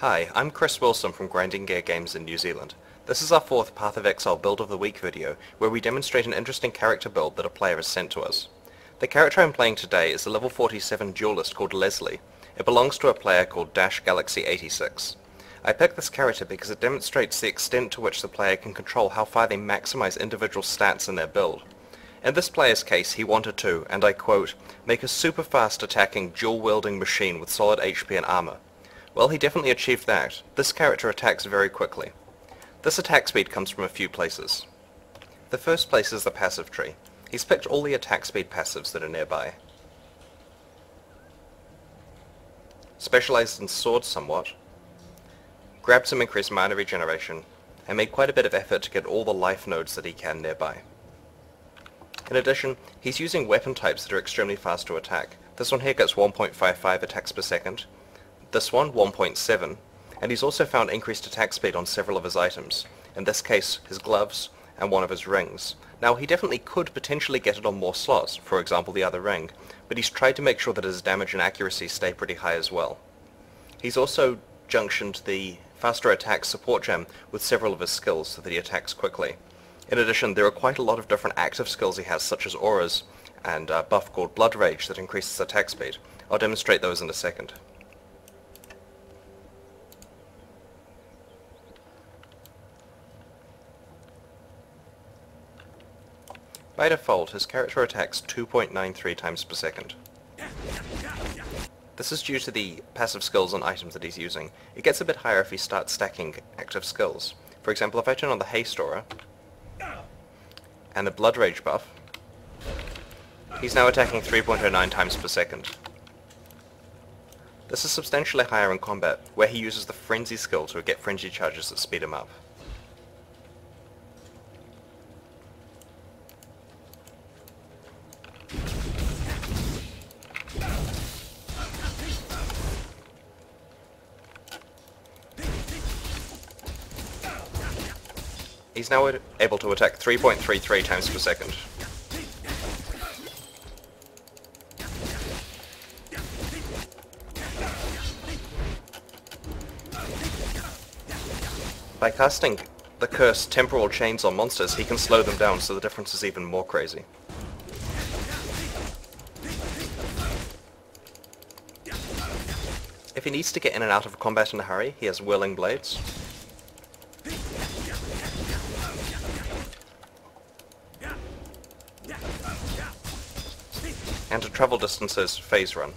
Hi, I'm Chris Wilson from Grinding Gear Games in New Zealand. This is our fourth Path of Exile Build of the Week video, where we demonstrate an interesting character build that a player has sent to us. The character I'm playing today is a level 47 duelist called Leslie. It belongs to a player called Galaxy86. I picked this character because it demonstrates the extent to which the player can control how far they maximize individual stats in their build. In this player's case, he wanted to, and I quote, make a super fast attacking dual-wielding machine with solid HP and armor. Well, he definitely achieved that. This character attacks very quickly. This attack speed comes from a few places. The first place is the passive tree. He's picked all the attack speed passives that are nearby. Specialized in swords somewhat, grabbed some increased mana regeneration, and made quite a bit of effort to get all the life nodes that he can nearby. In addition, he's using weapon types that are extremely fast to attack. This one here gets 1.55 attacks per second, this one 1.7, and he's also found increased attack speed on several of his items, in this case his gloves and one of his rings. Now he definitely could potentially get it on more slots, for example the other ring, but he's tried to make sure that his damage and accuracy stay pretty high as well. He's also junctioned the faster attack support gem with several of his skills so that he attacks quickly. In addition, there are quite a lot of different active skills he has, such as auras and a buff called Blood Rage that increases attack speed. I'll demonstrate those in a second. By default, his character attacks 2.93 times per second. This is due to the passive skills and items that he's using. It gets a bit higher if he starts stacking active skills. For example, if I turn on the haste aura and the Blood Rage buff, he's now attacking 3.09 times per second. This is substantially higher in combat, where he uses the Frenzy skill to get frenzy charges that speed him up. He's now able to attack 3.33 times per second. By casting the cursed temporal chains on monsters, he can slow them down, so the difference is even more crazy. If he needs to get in and out of combat in a hurry, he has whirling blades. And to travel distances, phase run.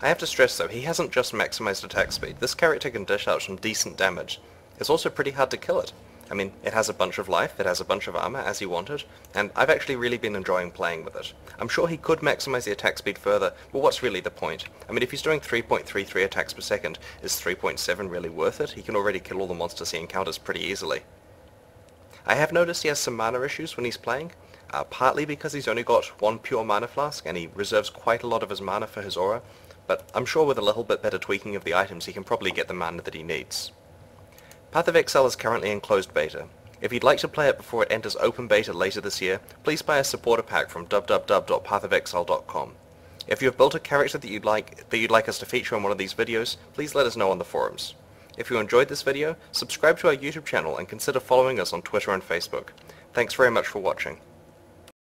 I have to stress though, he hasn't just maximized attack speed. This character can dish out some decent damage. It's also pretty hard to kill it. I mean, it has a bunch of life, it has a bunch of armor as he wanted, and I've actually really been enjoying playing with it. I'm sure he could maximize the attack speed further, but what's really the point? I mean, if he's doing 3.33 attacks per second, is 3.7 really worth it? He can already kill all the monsters he encounters pretty easily. I have noticed he has some mana issues when he's playing, partly because he's only got one pure mana flask and he reserves quite a lot of his mana for his aura, but I'm sure with a little bit better tweaking of the items he can probably get the mana that he needs. Path of Exile is currently in closed beta. If you'd like to play it before it enters open beta later this year, please buy a supporter pack from www.pathofexile.com. If you have built a character that you'd like us to feature in one of these videos, please let us know on the forums. If you enjoyed this video, subscribe to our YouTube channel and consider following us on Twitter and Facebook. Thanks very much for watching.